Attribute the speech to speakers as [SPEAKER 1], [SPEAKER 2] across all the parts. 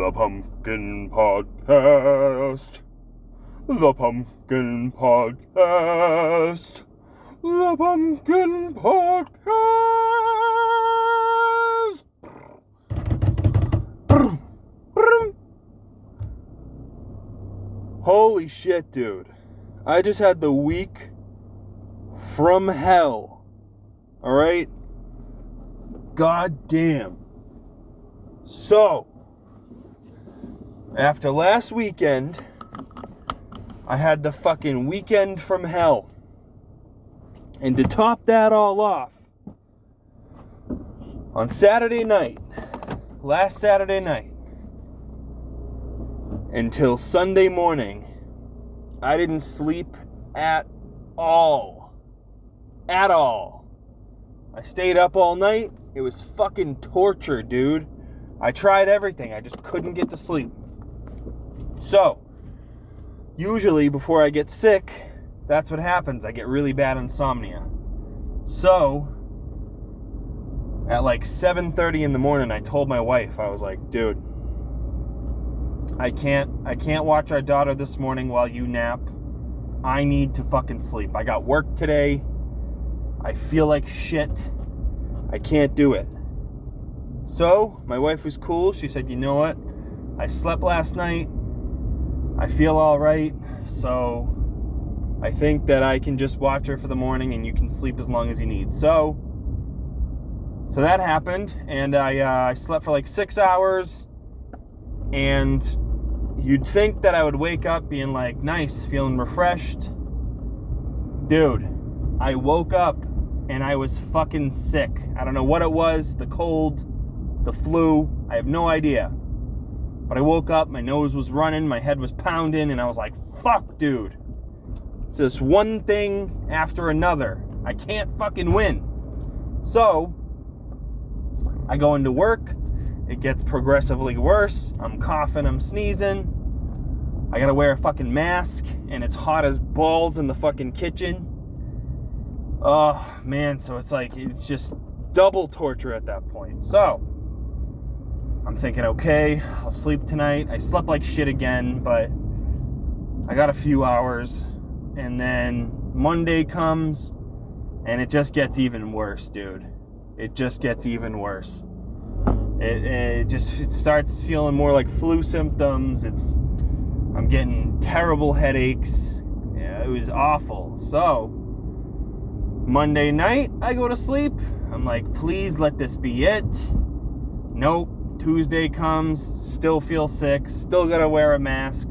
[SPEAKER 1] The Pumpkin Podcast. The Pumpkin Podcast. The Pumpkin Podcast. Holy shit, dude. I just had the week from hell. Alright? God damn. So, after last weekend, I had the fucking weekend from hell. And to top that all off, on Saturday night, last Saturday night, until Sunday morning, I didn't sleep at all. At all. I stayed up all night. It was fucking torture, dude. I tried everything. I just couldn't get to sleep. So, usually before I get sick, that's what happens. I get really bad insomnia. So, at like 7:30 in the morning, I told my wife, I was like, dude, I can't watch our daughter this morning while you nap. I need to fucking sleep. I got work today. I feel like shit. I can't do it. So, my wife was cool. She said, you know what? I slept last night. I feel all right. So, I think that I can just watch her for the morning and you can sleep as long as you need. So that happened. And I slept for like 6 hours. And you'd think that I would wake up being like, nice, feeling refreshed. Dude, I woke up and I was fucking sick. I don't know what it was, the cold, the flu, I have no idea. But I woke up, my nose was running, my head was pounding, and I was like, fuck, dude. It's just one thing after another. I can't fucking win. So, I go into work. It gets progressively worse. I'm coughing, I'm sneezing. I gotta wear a fucking mask, and it's hot as balls in the fucking kitchen. Oh, man, so it's just double torture at that point. So, I'm thinking, okay, I'll sleep tonight. I slept like shit again, but I got a few hours. And then Monday comes, and it just gets even worse, dude. It just gets even worse. It starts feeling more like flu symptoms. I'm getting terrible headaches. Yeah, it was awful. So, Monday night, I go to sleep. I'm like, please let this be it. Nope. Tuesday comes, still feel sick, still gotta wear a mask.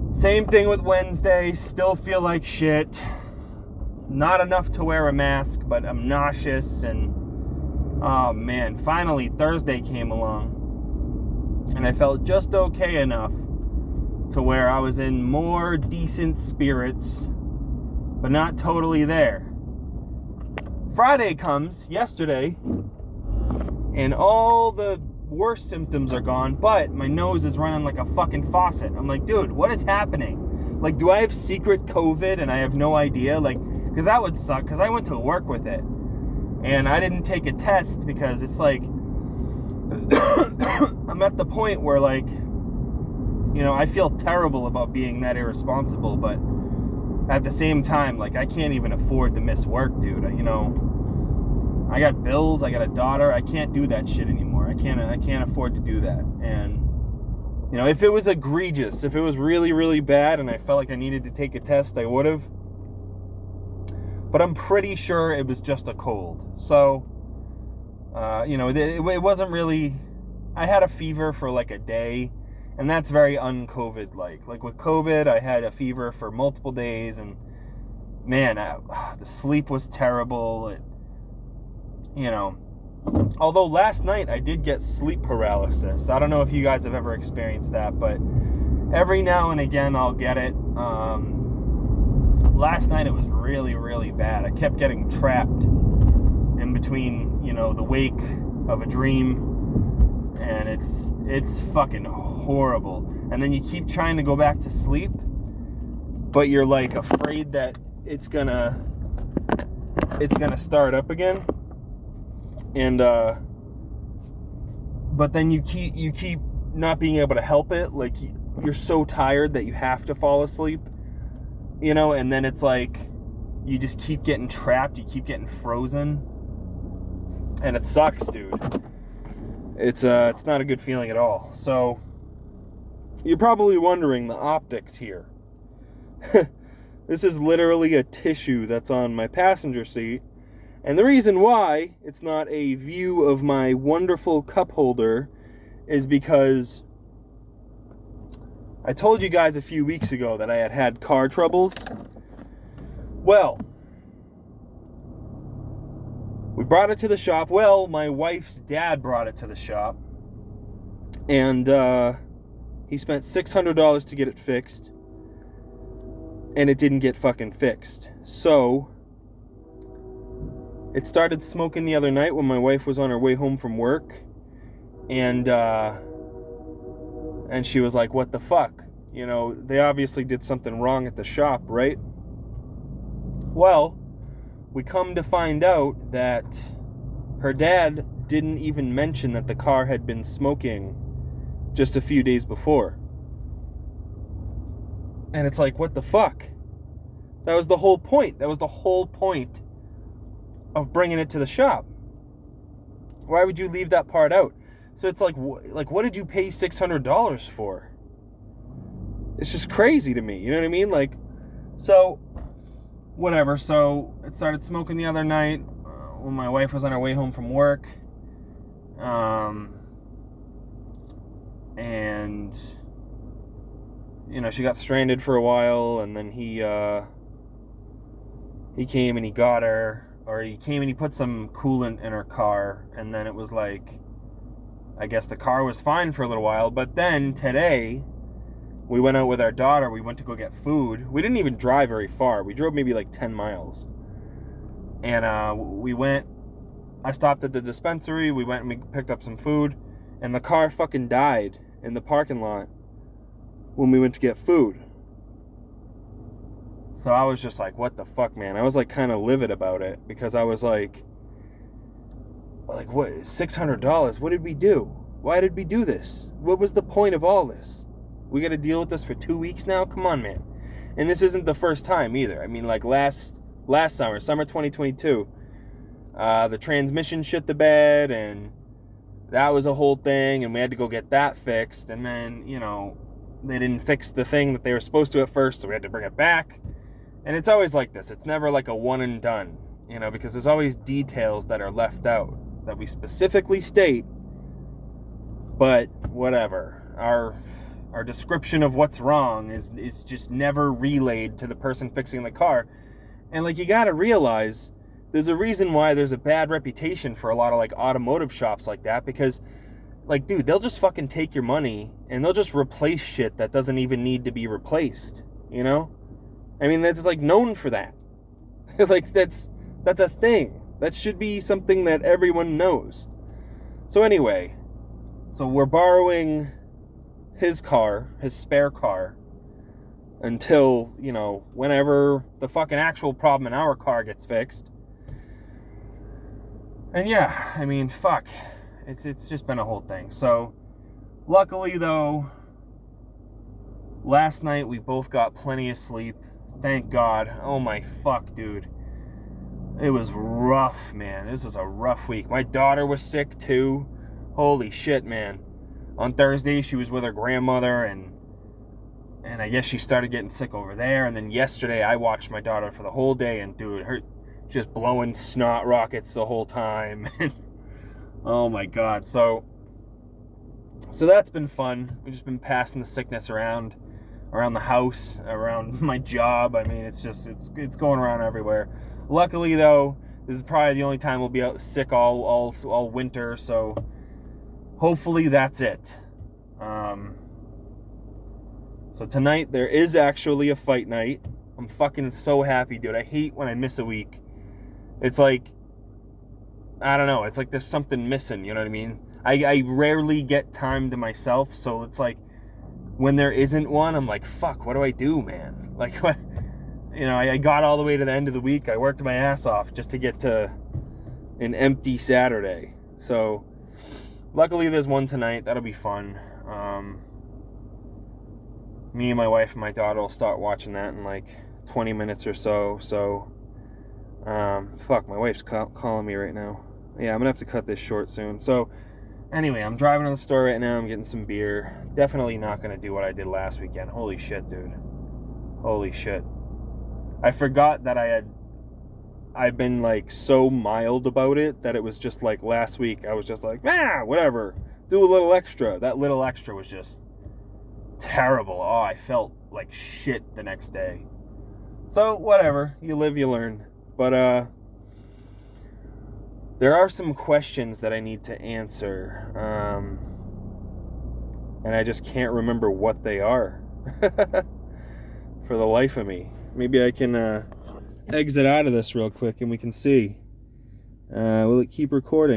[SPEAKER 1] Same thing with Wednesday, still feel like shit. Not enough to wear a mask, but I'm nauseous, and oh man, finally Thursday came along, and I felt just okay enough to where I was in more decent spirits, but not totally there. Friday comes, yesterday, and all the worst symptoms are gone, but my nose is running like a fucking faucet. I'm like, dude, what is happening? Like, do I have secret COVID and I have no idea? Like, because that would suck, because I went to work with it. And I didn't take a test because it's like, I'm at the point where, like, you know, I feel terrible about being that irresponsible, but at the same time, like, I can't even afford to miss work, dude. You know, I got bills, I got a daughter, I can't do that shit anymore. I can't afford to do that. And, you know, if it was egregious, if it was really, really bad and I felt like I needed to take a test, I would have. But I'm pretty sure it was just a cold. So, you know, it wasn't really, I had a fever for like a day, and that's very un-COVID-like. Like with COVID, I had a fever for multiple days, and man, the sleep was terrible. You know, although last night I did get sleep paralysis. I don't know if you guys have ever experienced that, but every now and again I'll get it. Last night it was really, really bad. I kept getting trapped in between, you know, the wake of a dream, and it's fucking horrible. And then you keep trying to go back to sleep, but you're like afraid that it's gonna start up again. And but then you keep not being able to help it. Like, you're so tired that you have to fall asleep, you know, and then it's like you just keep getting trapped, you keep getting frozen, and it sucks, dude. It's not a good feeling at all. So you're probably wondering the optics here. This is literally a tissue that's on my passenger seat. And the reason why it's not a view of my wonderful cup holder is because I told you guys a few weeks ago that I had car troubles. Well, we brought it to the shop. Well, my wife's dad brought it to the shop. And he spent $600 to get it fixed. And it didn't get fucking fixed. So it started smoking the other night when my wife was on her way home from work. And she was like, what the fuck? You know, they obviously did something wrong at the shop, right? Well, we come to find out that her dad didn't even mention that the car had been smoking just a few days before. And it's like, what the fuck? That was the whole point. That was the whole point of bringing it to the shop. Why would you leave that part out? So it's like what did you pay $600 for? It's just crazy to me. You know what I mean? Like, so, whatever. So it started smoking the other night when my wife was on her way home from work. And, you know, she got stranded for a while, and then he came and he got her, or he came and he put some coolant in her car, and then it was like, I guess the car was fine for a little while, but then today, we went out with our daughter, we went to go get food. We didn't even drive very far. We drove maybe like 10 miles. And I stopped at the dispensary, we went and we picked up some food, and the car fucking died in the parking lot when we went to get food. So I was just like, what the fuck, man? I was like kind of livid about it, because I was like what, $600? What did we do? Why did we do this? What was the point of all this? We got to deal with this for 2 weeks now? Come on, man. And this isn't the first time either. I mean, like last summer 2022, the transmission shit the bed, and that was a whole thing, and we had to go get that fixed. And then, you know, they didn't fix the thing that they were supposed to at first, so we had to bring it back. And it's always like this. It's never like a one and done, you know, because there's always details that are left out that we specifically state. But whatever. Our description of what's wrong is just never relayed to the person fixing the car. And like, you gotta realize there's a reason why there's a bad reputation for a lot of like automotive shops like that, because like, dude, they'll just fucking take your money and they'll just replace shit that doesn't even need to be replaced, you know? I mean, that's like known for that. Like, that's a thing. That should be something that everyone knows. So anyway, so we're borrowing his car, his spare car, until, you know, whenever the fucking actual problem in our car gets fixed. And yeah, I mean, fuck. It's just been a whole thing. So, luckily though, last night we both got plenty of sleep. Thank God. Oh my fuck, dude. It was rough, man. This was a rough week. My daughter was sick too. Holy shit, man. On Thursday, she was with her grandmother, and I guess she started getting sick over there. And then yesterday, I watched my daughter for the whole day, and dude, her just blowing snot rockets the whole time. Oh my God. So that's been fun. We've just been passing the sickness around the house, around my job. I mean, it's going around everywhere. Luckily though, this is probably the only time we'll be out sick all winter, so hopefully that's it. So tonight there is actually a fight night. I'm fucking so happy, dude. I hate when I miss a week. It's like, I don't know, it's like there's something missing, you know what I mean? I rarely get time to myself, so it's like, when there isn't one, I'm like, fuck, what do I do, man? Like, what? You know, I got all the way to the end of the week. I worked my ass off just to get to an empty Saturday. So, luckily, there's one tonight. That'll be fun. Me and my wife and my daughter will start watching that in like 20 minutes or so. So, fuck, my wife's calling me right now. Yeah, I'm gonna have to cut this short soon. So, anyway, I'm driving to the store right now. I'm getting some beer. Definitely not gonna do what I did last weekend. Holy shit, dude. Holy shit. I forgot that I've been like so mild about it that it was just like last week I was just like, whatever. Do a little extra. That little extra was just terrible. Oh, I felt like shit the next day. So, whatever. You live, you learn. But, there are some questions that I need to answer. And I just can't remember what they are. For the life of me. Maybe I can, exit out of this real quick and we can see. Will it keep recording?